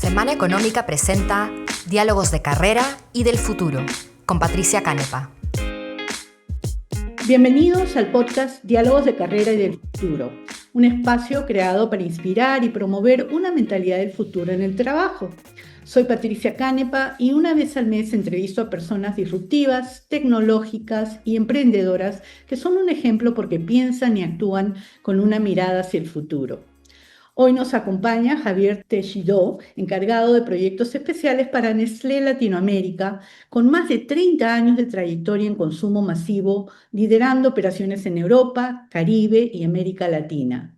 Semana Económica presenta Diálogos de Carrera y del Futuro, con Patricia Canepa. Bienvenidos al podcast Diálogos de Carrera y del Futuro, un espacio creado para inspirar y promover una mentalidad del futuro en el trabajo. Soy Patricia Canepa y una vez al mes entrevisto a personas disruptivas, tecnológicas y emprendedoras que son un ejemplo porque piensan y actúan con una mirada hacia el futuro. Hoy nos acompaña Javier Teixidó, encargado de proyectos especiales para Nestlé Latinoamérica, con más de 30 años de trayectoria en consumo masivo, liderando operaciones en Europa, Caribe y América Latina.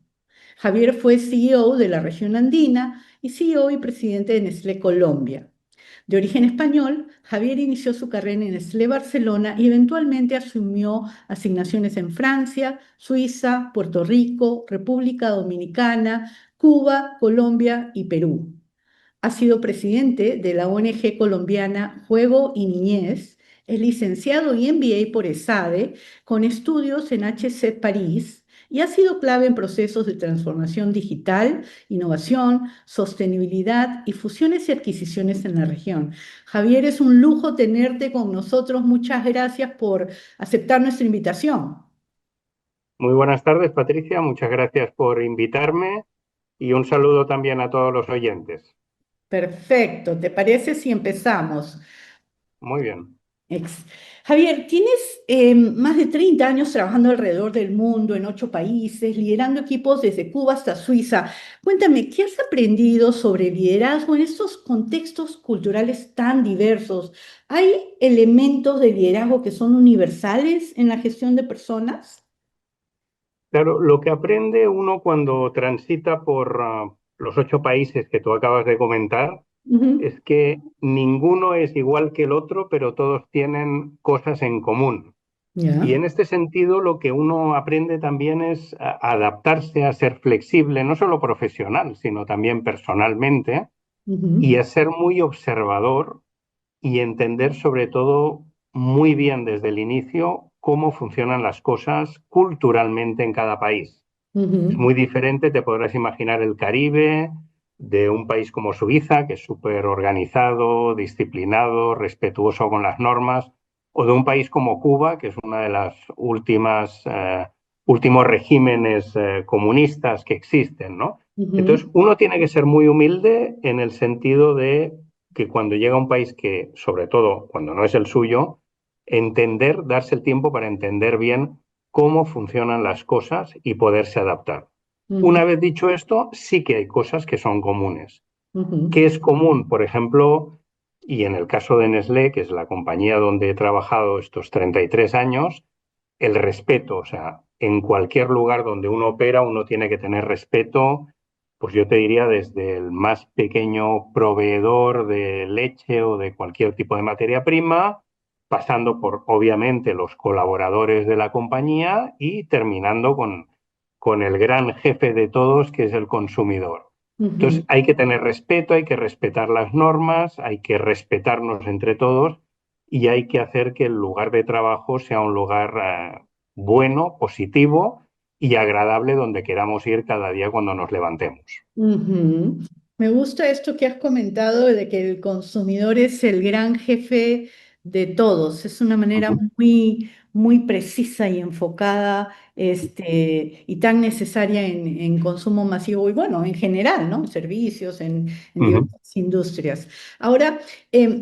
Javier fue CEO de la región andina y CEO y presidente de Nestlé Colombia. De origen español, Javier inició su carrera en Nestlé Barcelona y eventualmente asumió asignaciones en Francia, Suiza, Puerto Rico, República Dominicana, Cuba, Colombia y Perú. Ha sido presidente de la ONG colombiana Juego y Niñez, es licenciado y MBA por ESADE, con estudios en HC París, y ha sido clave en procesos de transformación digital, innovación, sostenibilidad y fusiones y adquisiciones en la región. Javier, es un lujo tenerte con nosotros. Muchas gracias por aceptar nuestra invitación. Muy buenas tardes, Patricia. Muchas gracias por invitarme y un saludo también a todos los oyentes. Perfecto, ¿te parece si empezamos? Muy bien. Ex- Javier, tienes más de 30 años trabajando alrededor del mundo, en 8 países, liderando equipos desde Cuba hasta Suiza. Cuéntame, ¿qué has aprendido sobre liderazgo en estos contextos culturales tan diversos? ¿Hay elementos de liderazgo que son universales en la gestión de personas? Claro, lo que aprende uno cuando transita por los 8 países que tú acabas de comentar Ujú. es que ninguno es igual que el otro, pero todos tienen cosas en común. Y Ya. en este sentido, lo que uno aprende también es a adaptarse, a ser flexible, no solo profesional, sino también personalmente, y Ujú. a ser muy observador y entender sobre todo muy bien desde el inicio cómo funcionan las cosas culturalmente en cada país. Es Ujú. muy diferente, te podrás imaginar el Caribe de un país como Suiza, que es súper organizado, disciplinado, respetuoso con las normas, o de un país como Cuba, que es una de las últimos regímenes comunistas que existen, ¿no? Ujú. Entonces, uno tiene que ser muy humilde en el sentido de que cuando llega a un país que, sobre todo cuando no es el suyo, entender, darse el tiempo para entender bien cómo funcionan las cosas y poderse adaptar. Ujú. Una vez dicho esto, sí que hay cosas que son comunes. ¿Qué Ujú. es común? Por ejemplo, y en el caso de Nestlé, que es la compañía donde he trabajado estos 33 años, el respeto. O sea, en cualquier lugar donde uno opera, uno tiene que tener respeto, pues yo te diría desde el más pequeño proveedor de leche o de cualquier tipo de materia prima, pasando por, obviamente, los colaboradores de la compañía y terminando con el gran jefe de todos, que es el consumidor. Ujú. Entonces, hay que tener respeto, hay que respetar las normas, hay que respetarnos entre todos y hay que hacer que el lugar de trabajo sea un lugar bueno, positivo y agradable donde queramos ir cada día cuando nos levantemos. Ujú. Me gusta esto que has comentado de que el consumidor es el gran jefe de todos. Es una manera Ujú, muy precisa y enfocada, y tan necesaria en consumo masivo y bueno, en general, ¿no? En servicios, en ujú. diversas industrias. Ahora,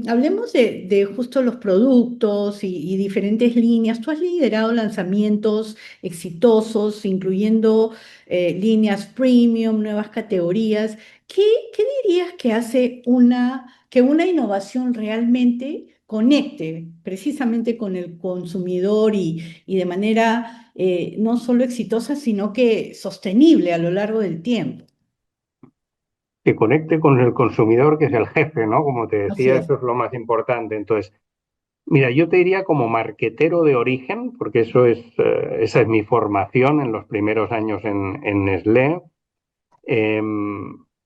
hablemos de justo los productos y diferentes líneas. Tú has liderado lanzamientos exitosos, incluyendo líneas premium, nuevas categorías. ¿Qué, qué dirías que hace que una innovación realmente conecte precisamente con el consumidor y de manera no solo exitosa, sino que sostenible a lo largo del tiempo? Que conecte con el consumidor, que es el jefe, ¿no? Como te Así decía, es. eso es lo más importante. Entonces, mira, yo te diría como marquetero de origen, porque eso es, esa es mi formación en los primeros años en Nestlé.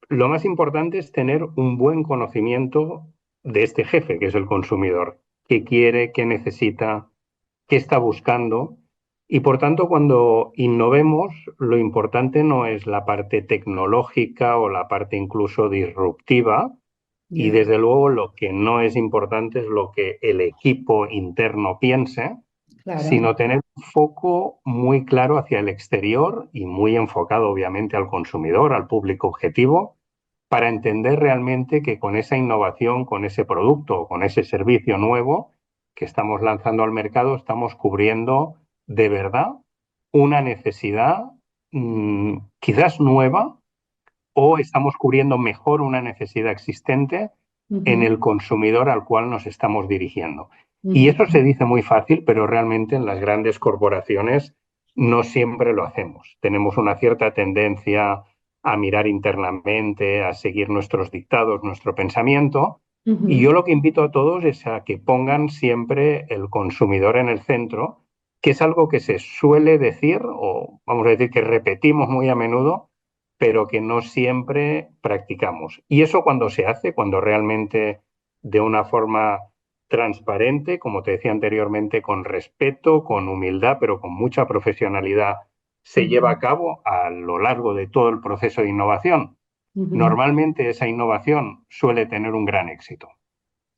Lo más importante es tener un buen conocimiento de este jefe, que es el consumidor, qué quiere, qué necesita, qué está buscando. Y por tanto, cuando innovemos, lo importante no es la parte tecnológica o la parte incluso disruptiva, y Ya, desde luego lo que no es importante es lo que el equipo interno piense, claro. sino tener un foco muy claro hacia el exterior y muy enfocado obviamente al consumidor, al público objetivo, para entender realmente que con esa innovación, con ese producto o con ese servicio nuevo que estamos lanzando al mercado, estamos cubriendo de verdad una necesidad quizás nueva, o estamos cubriendo mejor una necesidad existente en Ujú, el consumidor al cual nos estamos dirigiendo. Y ujú. eso se dice muy fácil, pero realmente en las grandes corporaciones no siempre lo hacemos. Tenemos una cierta tendencia a mirar internamente, a seguir nuestros dictados, nuestro pensamiento. Y Ujú. yo lo que invito a todos es a que pongan siempre el consumidor en el centro, que es algo que se suele decir, o vamos a decir que repetimos muy a menudo, pero que no siempre practicamos. Y eso cuando se hace, cuando realmente de una forma transparente, como te decía anteriormente, con respeto, con humildad, pero con mucha profesionalidad, se lleva Ujú, a cabo a lo largo de todo el proceso de innovación. ujú. Normalmente esa innovación suele tener un gran éxito.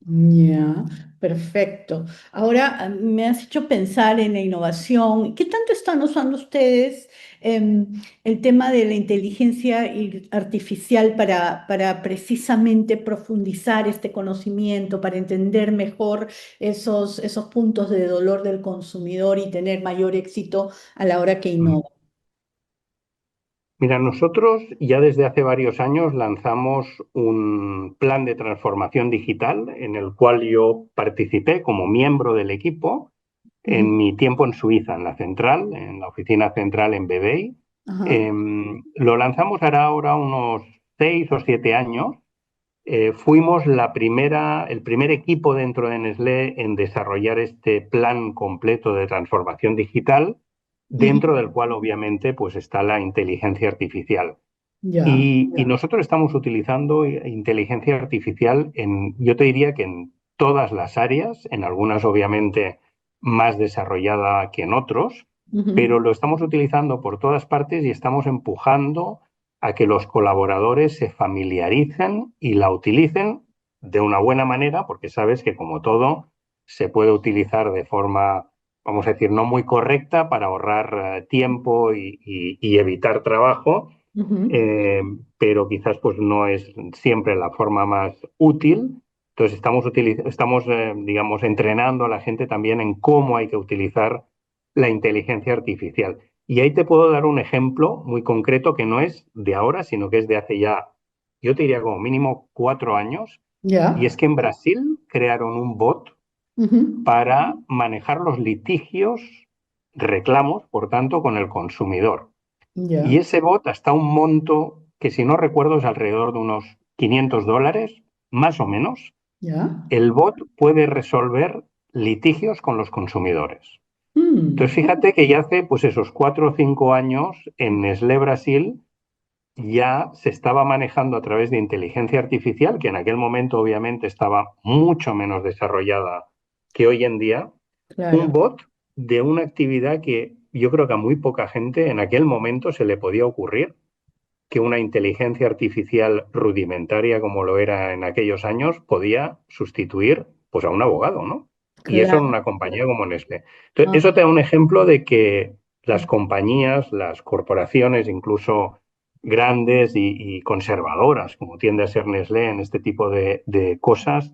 Ya, perfecto. Ahora me has hecho pensar en la innovación. ¿Qué tanto están usando ustedes el tema de la artificial para precisamente profundizar este conocimiento, para entender mejor esos puntos de dolor del consumidor y tener mayor éxito a la hora que innova? Mira, nosotros ya desde hace varios años lanzamos un plan de transformación digital en el cual yo participé como miembro del equipo Ujú. en mi tiempo en Suiza, en la central, en la oficina central en Vevey. Ajá. Lo lanzamos hará ahora unos 6 o 7 años. Fuimos el primer equipo dentro de Nestlé en desarrollar este plan completo de transformación digital, Ujú. dentro del cual obviamente pues está la inteligencia artificial. Ya. Y nosotros estamos utilizando inteligencia artificial yo te diría que en todas las áreas, en algunas obviamente más desarrollada que en otros, Ujú. pero lo estamos utilizando por todas partes y estamos empujando a que los colaboradores se familiaricen y la utilicen de una buena manera, porque sabes que como todo se puede utilizar de forma, vamos a decir, no muy correcta para ahorrar tiempo y evitar trabajo, Ujú. eh, pero quizás pues no es siempre la forma más útil. Entonces estamos, digamos, entrenando a la gente también en cómo hay que utilizar la inteligencia artificial. Y ahí te puedo dar un ejemplo muy concreto que no es de ahora, sino que es de hace ya, yo te diría como mínimo 4 años, y Ya. es que en Brasil crearon un bot Ujú. para manejar los litigios, reclamos, por tanto, con el consumidor. Y Ya. ese bot hasta un monto que, si no recuerdo, es alrededor de unos $500, más o menos. Ya. El bot puede resolver litigios con los consumidores. Entonces, Mm. fíjate que ya hace pues esos 4 o 5 años en Nestlé Brasil ya se estaba manejando a través de inteligencia artificial, que en aquel momento obviamente estaba mucho menos desarrollada que hoy en día, un Claro. bot de una actividad que yo creo que a muy poca gente en aquel momento se le podía ocurrir, que una inteligencia artificial rudimentaria como lo era en aquellos años podía sustituir pues a un abogado, ¿no? Y eso en Claro. una compañía como Nestlé. Entonces, eso te da un ejemplo de que las compañías, las corporaciones, incluso grandes y conservadoras, como tiende a ser Nestlé en este tipo de cosas,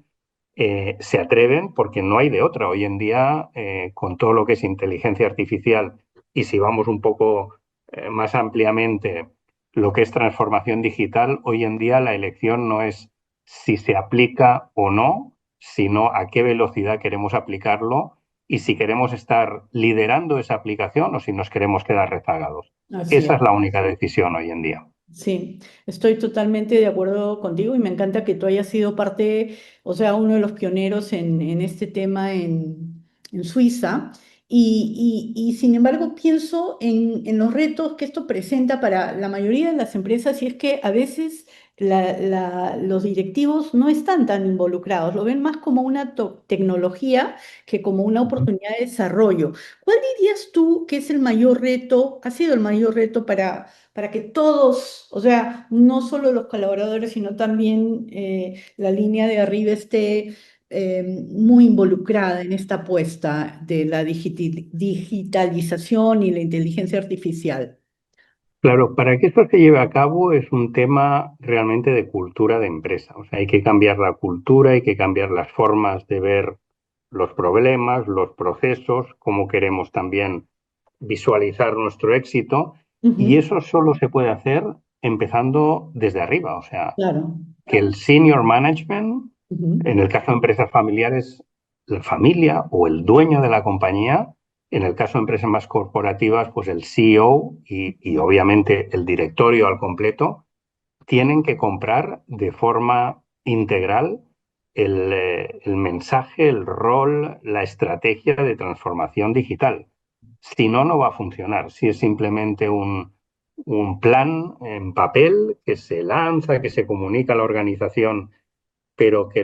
se atreven porque no hay de otra. Hoy en día, con todo lo que es inteligencia artificial, y si vamos un poco más ampliamente, lo que es transformación digital, hoy en día la elección no es si se aplica o no, sino a qué velocidad queremos aplicarlo y si queremos estar liderando esa aplicación o si nos queremos quedar rezagados. Así Esa es. es la única decisión hoy en día. Sí, estoy totalmente de acuerdo contigo y me encanta que tú hayas sido parte, o sea, uno de los pioneros en este tema en Suiza. Y sin embargo pienso en los retos que esto presenta para la mayoría de las empresas y es que a veces los directivos no están tan involucrados, lo ven más como una tecnología que como una Ujú. oportunidad de desarrollo. ¿Cuál dirías tú que es el mayor reto, ha sido el mayor reto para que todos, o sea, no solo los colaboradores, sino también la línea de arriba esté muy involucrada en esta apuesta de la digitalización y la inteligencia artificial? Claro, para que esto se lleve a cabo es un tema realmente de cultura de empresa. O sea, hay que cambiar la cultura, hay que cambiar las formas de ver los problemas, los procesos, cómo queremos también visualizar nuestro éxito. Y Ujú, eso solo se puede hacer empezando desde arriba. O sea, claro. que el senior management, Ujú, en el caso de empresas familiares, la familia o el dueño de la compañía, en el caso de empresas más corporativas, pues el CEO y obviamente el directorio al completo, tienen que comprar de forma integral el mensaje, el rol, la estrategia de transformación digital. Si no, no va a funcionar. Si es simplemente un plan en papel que se lanza, que se comunica a la organización, pero que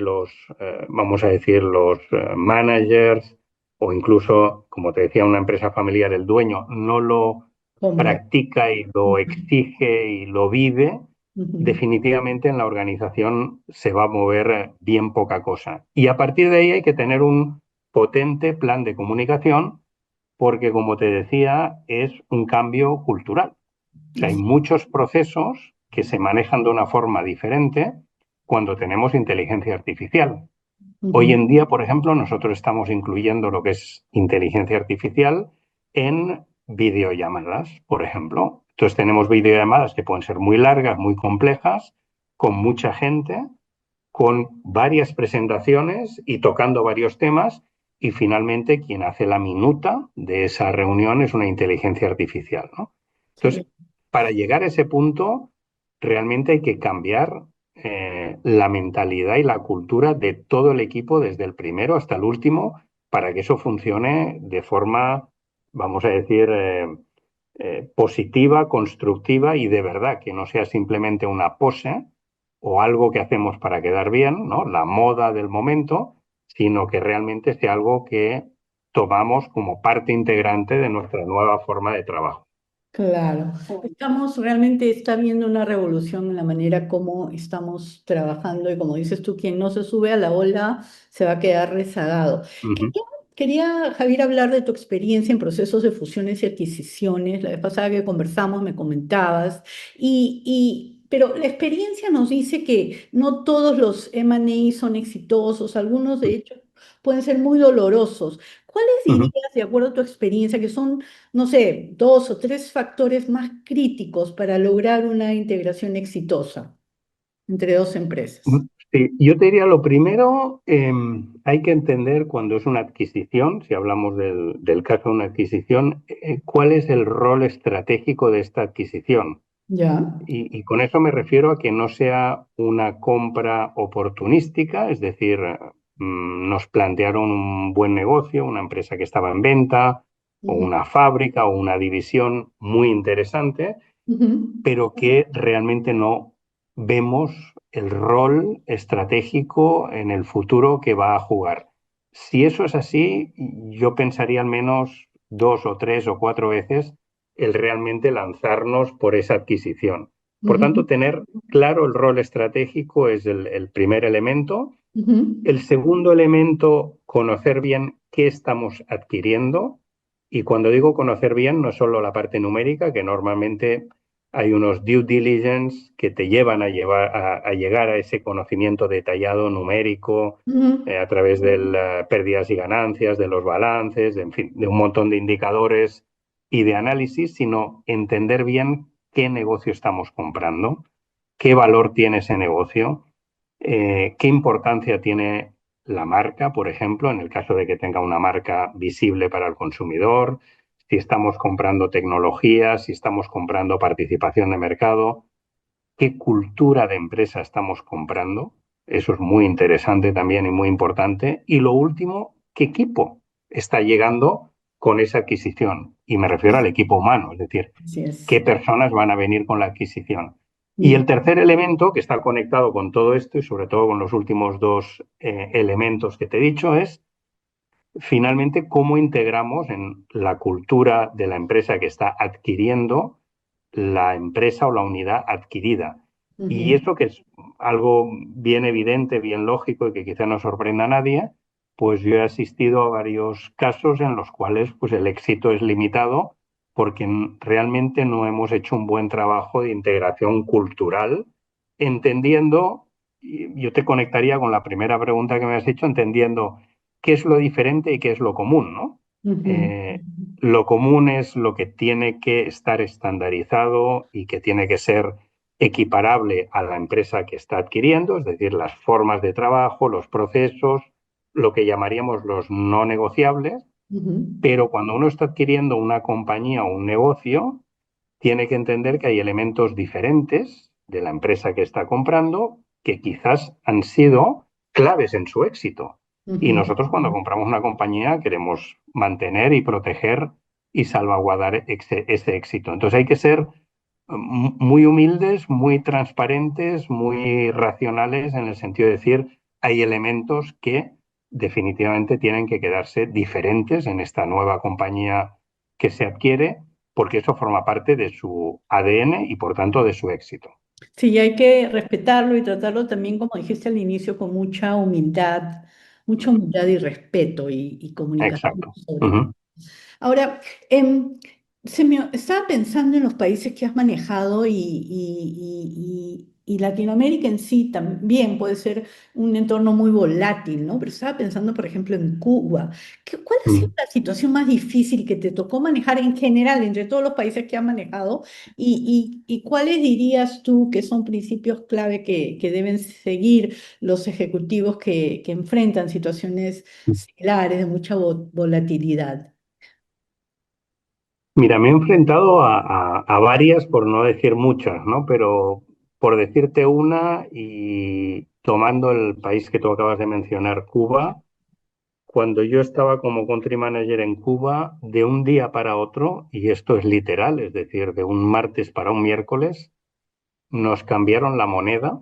vamos a decir, los managers o incluso, como te decía, una empresa familiar, el dueño no lo compra. practica y lo Ujú, exige y lo vive, ujú. definitivamente en la organización se va a mover bien poca cosa. Y a partir de ahí hay que tener un potente plan de comunicación porque, como te decía, es un cambio cultural. O sea, hay Así. muchos procesos que se manejan de una forma diferente cuando tenemos inteligencia artificial. Hoy Ujú, en día, por ejemplo, nosotros estamos incluyendo lo que es inteligencia artificial en videollamadas, por ejemplo. Entonces tenemos videollamadas que pueden ser muy largas, muy complejas, con mucha gente, con varias presentaciones y tocando varios temas, y finalmente quien hace la minuta de esa reunión es una inteligencia artificial, ¿no? Entonces, sí, para llegar a ese punto, realmente hay que cambiar la mentalidad y la cultura de todo el equipo, desde el primero hasta el último, para que eso funcione de forma, vamos a decir, positiva, constructiva y de verdad, que no sea simplemente una pose o algo que hacemos para quedar bien, ¿no? La moda del momento, sino que realmente sea algo que tomamos como parte integrante de nuestra nueva forma de trabajo. claro. Estamos realmente, está habiendo una revolución en la manera como estamos trabajando y como dices tú, quien no se sube a la ola se va a quedar rezagado. Ujú, Quería, Javier, hablar de tu experiencia en procesos de fusiones y adquisiciones. La vez pasada que conversamos me comentabas, pero la experiencia nos dice que no todos los M&A son exitosos, algunos de hecho pueden ser muy dolorosos. ¿Cuáles ujú. dirías, de acuerdo a tu experiencia, que son, no sé, dos o tres factores más críticos para lograr una integración exitosa entre dos empresas? Sí, yo te diría lo primero, hay que entender cuando es una adquisición, si hablamos del caso de una adquisición, cuál es el rol estratégico de esta adquisición. Ya. Y con eso me refiero a que no sea una compra oportunística, es decir, nos plantearon un buen negocio, una empresa que estaba en venta, o Ujú, una fábrica, o una división muy interesante, ujú. pero que realmente no vemos el rol estratégico en el futuro que va a jugar. Si eso es así, yo pensaría al menos dos o tres o cuatro veces el realmente lanzarnos por esa adquisición. Por Ujú, tanto, tener claro el rol estratégico es el primer elemento. ujú, El segundo elemento, conocer bien qué estamos adquiriendo. Y cuando digo conocer bien, no solo la parte numérica, que normalmente hay unos due diligence que te llevan a llegar a ese conocimiento detallado numérico ujú, a través de las pérdidas y ganancias, de los balances, en fin, de un montón de indicadores y de análisis, sino entender bien qué negocio estamos comprando, qué valor tiene ese negocio, qué importancia tiene la marca, por ejemplo, en el caso de que tenga una marca visible para el consumidor, si estamos comprando tecnología, si estamos comprando participación de mercado, qué cultura de empresa estamos comprando. Eso es muy interesante también y muy importante. Y lo último, qué equipo está llegando con esa adquisición. Y me refiero al equipo humano, es decir, así es. qué personas van a venir con la adquisición. Y el tercer elemento que está conectado con todo esto y sobre todo con los últimos dos elementos que te he dicho es finalmente cómo integramos en la cultura de la empresa que está adquiriendo la empresa o la unidad adquirida. Y Ujú. eso que es algo bien evidente, bien lógico y que quizá no sorprenda a nadie, pues yo he asistido a varios casos en los cuales pues el éxito es limitado porque realmente no hemos hecho un buen trabajo de integración cultural, entendiendo, y yo te conectaría con la primera pregunta que me has hecho, entendiendo qué es lo diferente y qué es lo común, ¿no? Ujú. Eh, lo común es lo que tiene que estar estandarizado y que tiene que ser equiparable a la empresa que está adquiriendo, es decir, las formas de trabajo, los procesos, lo que llamaríamos los no negociables, Ujú. pero cuando uno está adquiriendo una compañía o un negocio, tiene que entender que hay elementos diferentes de la empresa que está comprando que quizás han sido claves en su éxito. Y Ujú. nosotros cuando compramos una compañía queremos mantener y proteger y salvaguardar ese éxito. Entonces hay que ser muy humildes, muy transparentes, muy racionales en el sentido de decir, hay elementos que definitivamente tienen que quedarse diferentes en esta nueva compañía que se adquiere, porque eso forma parte de su ADN y por tanto de su éxito. Sí, hay que respetarlo y tratarlo también, como dijiste al inicio, con mucha humildad y respeto y comunicación Exacto. sobre todo. Ujú. Ahora, estaba pensando en los países que has manejado y Latinoamérica en sí también puede ser un entorno muy volátil, ¿no? Pero estaba pensando, por ejemplo, en Cuba. ¿Cuál ha sido Mm. la situación más difícil que te tocó manejar en general entre todos los países que has manejado? ¿Y cuáles dirías tú que son principios clave que deben seguir los ejecutivos que enfrentan situaciones similares de mucha volatilidad? Mira, me he enfrentado a varias, por no decir muchas, ¿no? Pero por decirte una y tomando el país que tú acabas de mencionar, Cuba, cuando yo estaba como country manager en Cuba, de un día para otro, y esto es literal, es decir, de un martes para un miércoles, nos cambiaron la moneda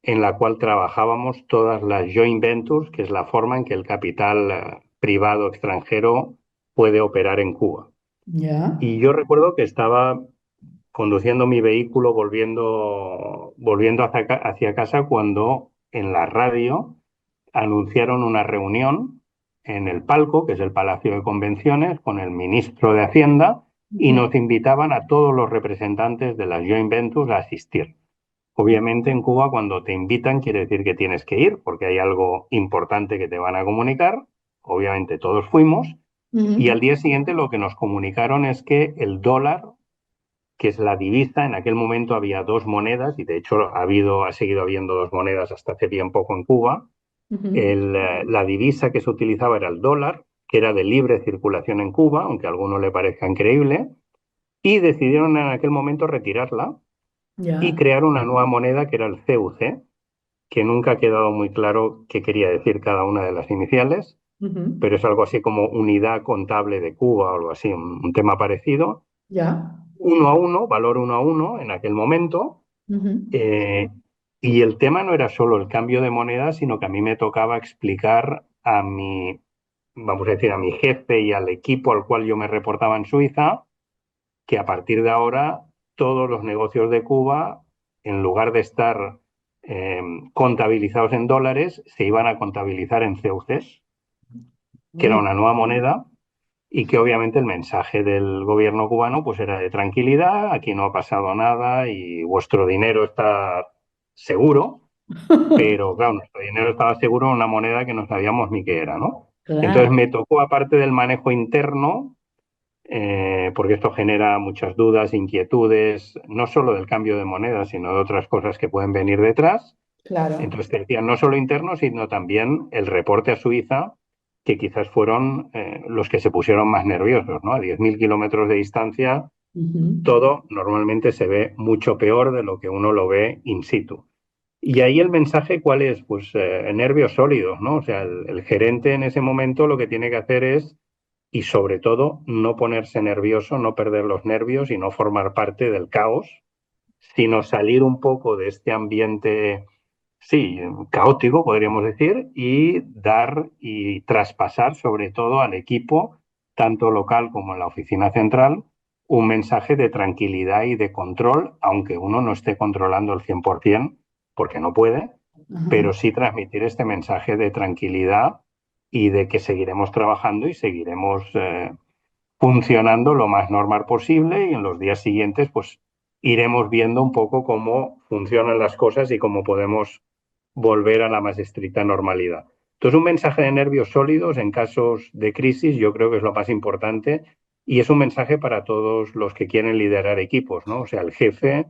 en la cual trabajábamos todas las joint ventures, que es la forma en que el capital privado extranjero puede operar en Cuba. Ya, Y yo recuerdo que estaba conduciendo mi vehículo volviendo hacia casa cuando en la radio anunciaron una reunión en el Palco, que es el Palacio de Convenciones, con el ministro de Hacienda y ujú, nos invitaban a todos los representantes de las joint ventures a asistir. Obviamente en Cuba cuando te invitan quiere decir que tienes que ir porque hay algo importante que te van a comunicar. Obviamente todos fuimos y ujú, al día siguiente lo que nos comunicaron es que el dólar, que es la divisa, en aquel momento había dos monedas y de hecho ha seguido habiendo dos monedas hasta hace bien poco en Cuba. ujú. La divisa que se utilizaba era el dólar, que era de libre circulación en Cuba, aunque a alguno le parezca increíble, y decidieron en aquel momento retirarla y Ya, crear una nueva moneda que era el CUC, que nunca ha quedado muy claro qué quería decir cada una de las iniciales, ujú, pero es algo así como unidad contable de Cuba o algo así, un tema parecido. ya, Uno a uno, valor uno a uno en aquel momento. ujú, eh, y el tema no era solo el cambio de moneda, sino que a mí me tocaba explicar a mi, vamos a decir, a mi jefe y al equipo al cual yo me reportaba en Suiza, que a partir de ahora todos los negocios de Cuba, en lugar de estar contabilizados en dólares, se iban a contabilizar en CUCs, que era uy, una nueva moneda y que obviamente el mensaje del gobierno cubano pues era de tranquilidad, aquí no ha pasado nada y vuestro dinero está seguro, pero claro, nuestro dinero estaba seguro en una moneda que no sabíamos ni qué era, ¿no? Entonces claro, me tocó, aparte del manejo interno, porque esto genera muchas dudas, inquietudes, no solo del cambio de moneda, sino de otras cosas que pueden venir detrás. claro. Entonces te decía, no solo interno, sino también el reporte a Suiza, que quizás fueron los que se pusieron más nerviosos, ¿no? A 10.000 kilómetros de distancia, Ujú. todo normalmente se ve mucho peor de lo que uno lo ve in situ. Y ahí el mensaje, ¿cuál es? Pues nervios sólidos, ¿no? O sea, el gerente en ese momento lo que tiene que hacer es, y sobre todo, no ponerse nervioso, no perder los nervios y no formar parte del caos sino salir un poco de este ambiente, sí, caótico, podríamos decir, y dar y traspasar sobre todo al equipo, tanto local como en la oficina central, un mensaje de tranquilidad y de control, aunque uno no esté controlando el 100%, porque no puede, Ajá. pero sí transmitir este mensaje de tranquilidad y de que seguiremos trabajando y seguiremos funcionando lo más normal posible, y en los días siguientes pues iremos viendo un poco cómo funcionan las cosas y cómo podemos volver a la más estricta normalidad. Entonces, un mensaje de nervios sólidos en casos de crisis yo creo que es lo más importante, y es un mensaje para todos los que quieren liderar equipos, ¿no? O sea, el jefe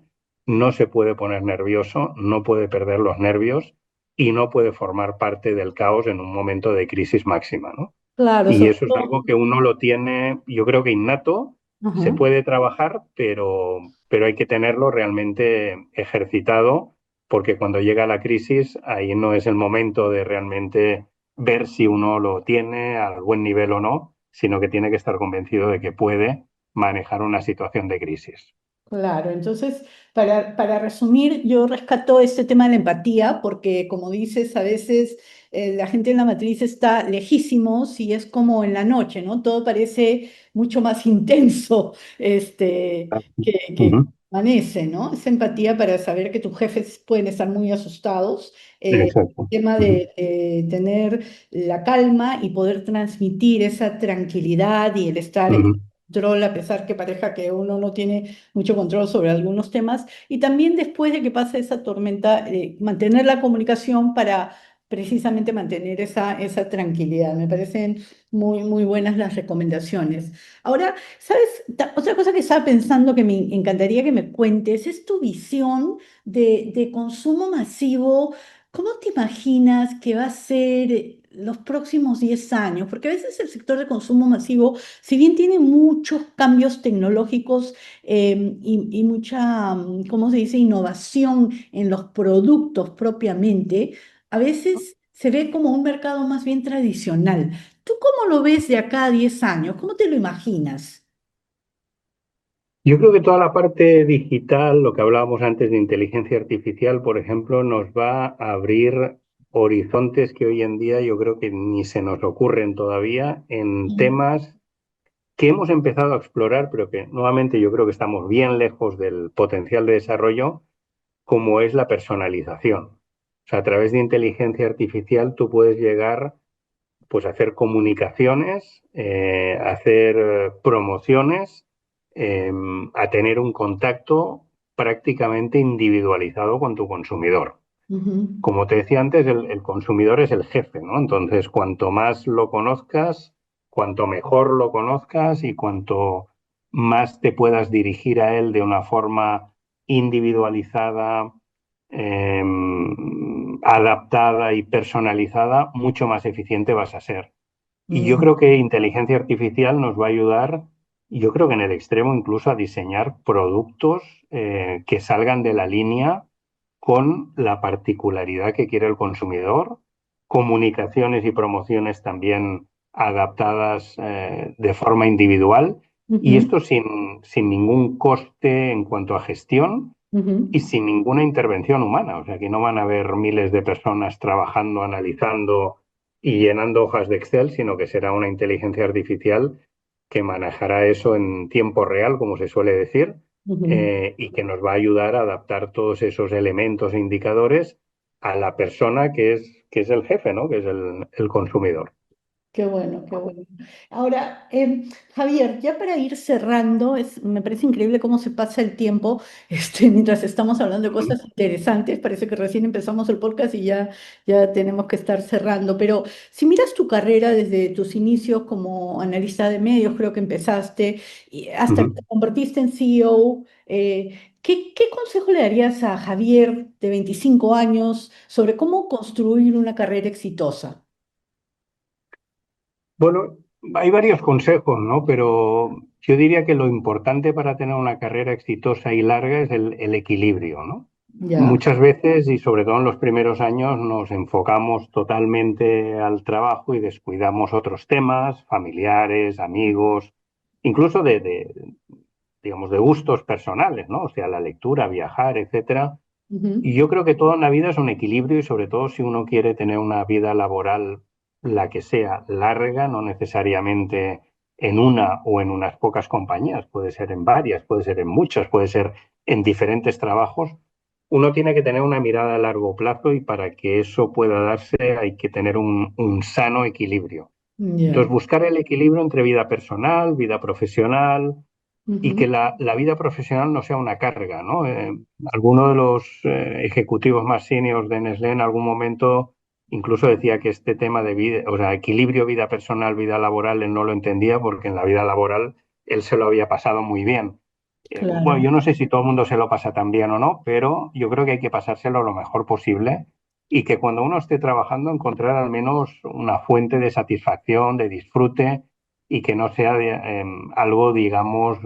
no se puede poner nervioso, no puede perder los nervios y no puede formar parte del caos en un momento de crisis máxima, ¿no? Claro, Y sobre eso es todo. algo que uno lo tiene, yo creo que innato, se Ajá. puede trabajar, pero hay que tenerlo realmente ejercitado, porque cuando llega la crisis, ahí no es el momento de realmente ver si uno lo tiene al buen nivel o no, sino que tiene que estar convencido de que puede manejar una situación de crisis. Claro, entonces, para resumir, yo rescato este tema de la empatía, porque como dices, a veces la gente en la matriz está lejísimos y es como en la noche, ¿no? Todo parece mucho más intenso, que Ujú. amanece, ¿no? Esa empatía para saber que tus jefes pueden estar muy asustados, el Exacto. tema Ujú. de tener la calma y poder transmitir esa tranquilidad y el estar en Ujú. control, a pesar que parezca que uno no tiene mucho control sobre algunos temas y también después de que pase esa tormenta, mantener la comunicación para precisamente mantener esa tranquilidad. Me parecen muy, muy buenas las recomendaciones. Ahora, ¿sabes? Otra cosa que estaba pensando que me encantaría que me cuentes es tu visión de consumo masivo. ¿Cómo te imaginas que va a ser los próximos 10 años? Porque a veces el sector de consumo masivo, si bien tiene muchos cambios tecnológicos, y mucha, ¿cómo se dice?, innovación en los productos propiamente, a veces se ve como un mercado más bien tradicional. ¿Tú cómo lo ves de acá a 10 años? ¿Cómo te lo imaginas? Yo creo que toda la parte digital, lo que hablábamos antes de inteligencia artificial, por ejemplo, nos va a abrir horizontes que hoy en día yo creo que ni se nos ocurren todavía, en Mm. temas que hemos empezado a explorar, pero que nuevamente yo creo que estamos bien lejos del potencial de desarrollo, como es la personalización. O sea, a través de inteligencia artificial tú puedes llegar pues hacer comunicaciones, hacer promociones, a tener un contacto prácticamente individualizado con tu consumidor. Ujú, Como te decía antes, el consumidor es el jefe, ¿no? Entonces, cuanto más lo conozcas, cuanto mejor lo conozcas y cuanto más te puedas dirigir a él de una forma individualizada, adaptada y personalizada, mucho más eficiente vas a ser. Y yo mm, creo que inteligencia artificial nos va a ayudar, yo creo que en el extremo incluso a diseñar productos que salgan de la línea con la particularidad que quiere el consumidor, comunicaciones y promociones también adaptadas de forma individual, y ujú, esto sin ningún coste en cuanto a gestión y ujú. sin ninguna intervención humana. O sea, que no van a haber miles de personas trabajando, analizando y llenando hojas de Excel, sino que será una inteligencia artificial que manejará eso en tiempo real, como se suele decir, Ujú. y que nos va a ayudar a adaptar todos esos elementos e indicadores a la persona que es el jefe, ¿no? Que es el consumidor. Qué bueno, qué bueno. Ahora, Javier, ya para ir cerrando, me parece increíble cómo se pasa el tiempo, mientras estamos hablando de Ujú, cosas interesantes. Parece que recién empezamos el podcast y ya tenemos que estar cerrando. Pero si miras tu carrera desde tus inicios como analista de medios, creo que empezaste, y hasta que ujú. te convertiste en CEO, ¿qué consejo le darías a Javier de 25 años sobre cómo construir una carrera exitosa? Bueno, hay varios consejos, ¿no? Pero yo diría que lo importante para tener una carrera exitosa y larga es el equilibrio, ¿no? Ya. Muchas veces, y sobre todo en los primeros años, nos enfocamos totalmente al trabajo y descuidamos otros temas, familiares, amigos, incluso digamos, de gustos personales, ¿no? O sea, la lectura, viajar, etcétera. Ujú. Y yo creo que todo en la vida es un equilibrio y sobre todo si uno quiere tener una vida laboral, la que sea, larga, no necesariamente en una o en unas pocas compañías, puede ser en varias, puede ser en muchas, puede ser en diferentes trabajos. Uno tiene que tener una mirada a largo plazo y para que eso pueda darse hay que tener un sano equilibrio. Entonces, Ya. buscar el equilibrio entre vida personal, vida profesional, y Ujú. que la vida profesional no sea una carga, ¿no? Alguno de los ejecutivos más seniors de Nestlé en algún momento incluso decía que este tema de vida, o sea, equilibrio vida personal, vida laboral, él no lo entendía porque en la vida laboral él se lo había pasado muy bien. Bueno, Claro. yo no sé si todo el mundo se lo pasa tan bien o no, pero yo creo que hay que pasárselo lo mejor posible y que cuando uno esté trabajando encontrar al menos una fuente de satisfacción, de disfrute y que no sea algo, digamos,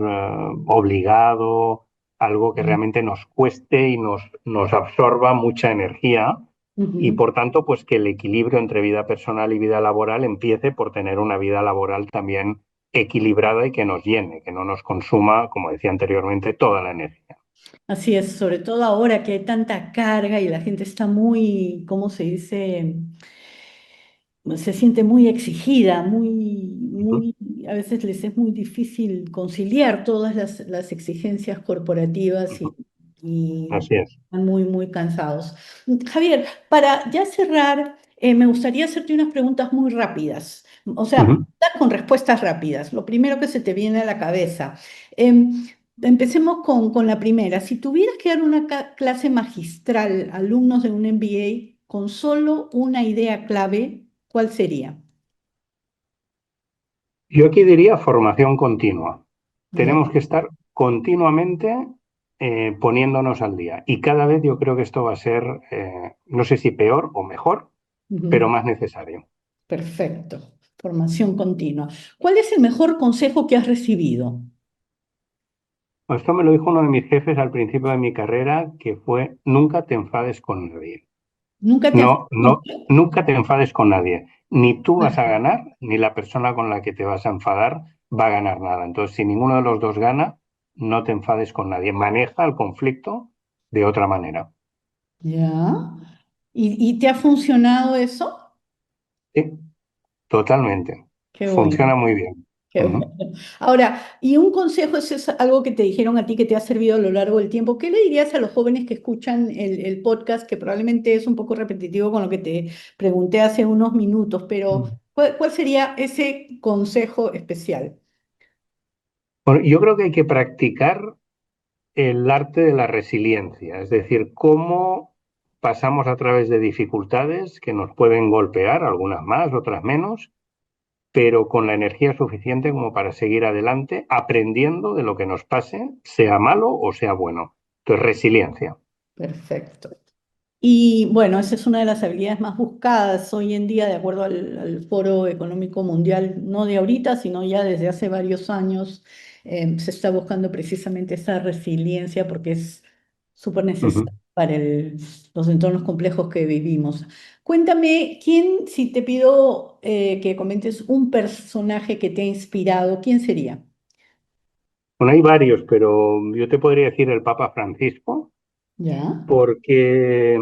obligado, algo que realmente nos cueste y nos absorba mucha energía y Ujú. por tanto, pues que el equilibrio entre vida personal y vida laboral empiece por tener una vida laboral también equilibrada y que nos llene, que no nos consuma, como decía anteriormente, toda la energía. Así es, sobre todo ahora que hay tanta carga y la gente está muy, ¿cómo se dice? Se siente muy exigida, Ujú. a veces les es muy difícil conciliar todas las exigencias corporativas Ujú. y Así es. están muy cansados. Javier, para ya cerrar, me gustaría hacerte unas preguntas muy rápidas, o sea, Ujú. preguntas con respuestas rápidas. Lo primero que se te viene a la cabeza. Em, Empecemos con la primera. Si tuvieras que dar una clase magistral a alumnos de un MBA con solo una idea clave, ¿cuál sería? Yo aquí diría formación continua. Ya. Tenemos que estar continuamente poniéndonos al día. Y cada vez yo creo que esto va a ser, no sé si peor o mejor, pero Ujú. más necesario. Perfecto. Formación continua. ¿Cuál es el mejor consejo que has recibido? Esto me lo dijo uno de mis jefes al principio de mi carrera, que fue nunca te enfades con nadie. Nunca te has... No, no, nunca te enfades con nadie. Ni tú vas a ganar, ni la persona con la que te vas a enfadar va a ganar nada. Entonces, si ninguno de los dos gana, no te enfades con nadie. Maneja el conflicto de otra manera. Ya. ¿Y te ha funcionado eso? Sí, totalmente. Qué bueno. Funciona muy bien. Qué bueno. Ujú. Ahora, ¿y un consejo es algo que te dijeron a ti que te ha servido a lo largo del tiempo? ¿Qué le dirías a los jóvenes que escuchan el podcast, que probablemente es un poco repetitivo con lo que te pregunté hace unos minutos, pero ¿cuál sería ese consejo especial? Bueno, yo creo que hay que practicar el arte de la resiliencia, es decir, cómo pasamos a través de dificultades que nos pueden golpear, algunas más, otras menos, pero con la energía suficiente como para seguir adelante, aprendiendo de lo que nos pase, sea malo o sea bueno. Entonces, resiliencia. Perfecto. Y bueno, esa es una de las habilidades más buscadas hoy en día, de acuerdo al Foro Económico Mundial, no de ahorita, sino ya desde hace varios años. Se está buscando precisamente esa resiliencia porque es súper Ujú. necesaria para los entornos complejos que vivimos. Cuéntame, ¿quién, si te pido que comentes un personaje que te ha inspirado, quién sería? Bueno, hay varios, pero yo te podría decir el Papa Francisco, ¿Ya? porque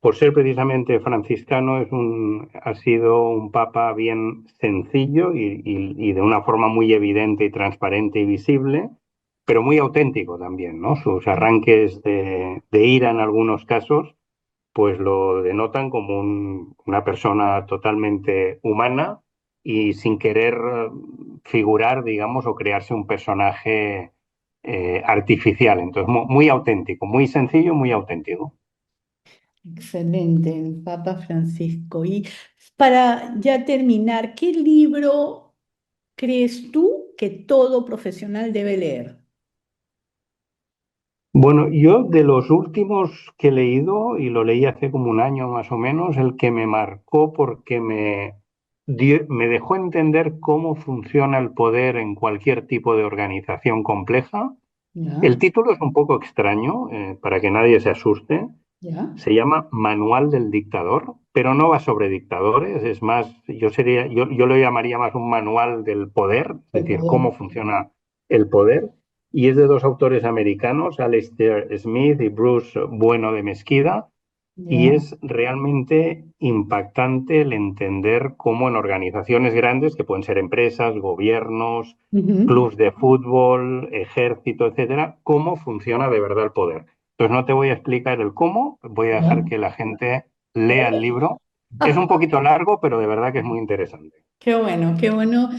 por ser precisamente franciscano ha sido un papa bien sencillo y de una forma muy evidente y transparente y visible, pero muy auténtico también, ¿no? Sus arranques de ira en algunos casos, pues lo denotan como una persona totalmente humana y sin querer figurar, digamos, o crearse un personaje artificial. Entonces, muy auténtico, muy sencillo, muy auténtico. Excelente, el Papa Francisco. Y para ya terminar, ¿qué libro crees tú que todo profesional debe leer? Bueno, yo de los últimos que he leído, y lo leí hace como un año más o menos, el que me marcó porque me dejó entender cómo funciona el poder en cualquier tipo de organización compleja. ¿Ya? El título es un poco extraño, para que nadie se asuste. ¿Ya? Se llama Manual del Dictador, pero no va sobre dictadores, es más, yo lo llamaría más un manual del poder, es El decir, poder. cómo funciona el poder. y es de dos autores americanos, Alistair Smith y Bruce Bueno de Mesquida, y Ya. es realmente impactante el entender cómo en organizaciones grandes, que pueden ser empresas, gobiernos, Ujú. clubes de fútbol, ejército, etcétera, cómo funciona de verdad el poder. Entonces no te voy a explicar el cómo, voy a dejar Ya. que la gente lea el libro. Es un poquito largo, pero de verdad que es muy interesante. Qué bueno, qué bueno.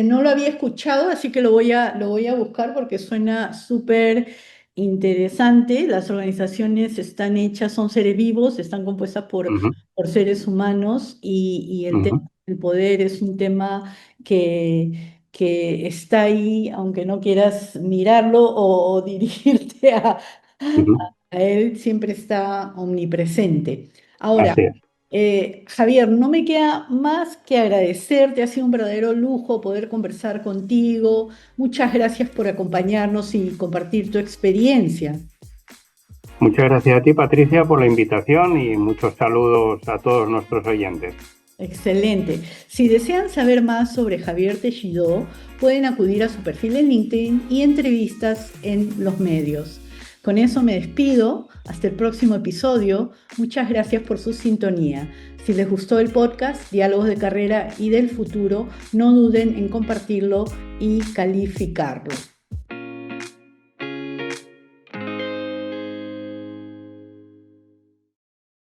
No lo había escuchado, así que lo voy a buscar porque suena súper interesante. Las organizaciones están hechas, son seres vivos, están compuestas Ujú, por seres humanos y el tema ujú, del poder es un tema que está ahí, aunque no quieras mirarlo o dirigirte ujú. a él, siempre está omnipresente. Ahora, Así es. Javier, no me queda más que agradecerte, ha sido un verdadero lujo poder conversar contigo. Muchas gracias por acompañarnos y compartir tu experiencia. Muchas gracias a ti, Patricia, por la invitación y muchos saludos a todos nuestros oyentes. Excelente. Si desean saber más sobre Javier Teixidó, pueden acudir a su perfil en LinkedIn y entrevistas en los medios. Con eso me despido. Hasta el próximo episodio. Muchas gracias por su sintonía. Si les gustó el podcast Diálogos de Carrera y del Futuro, no duden en compartirlo y calificarlo.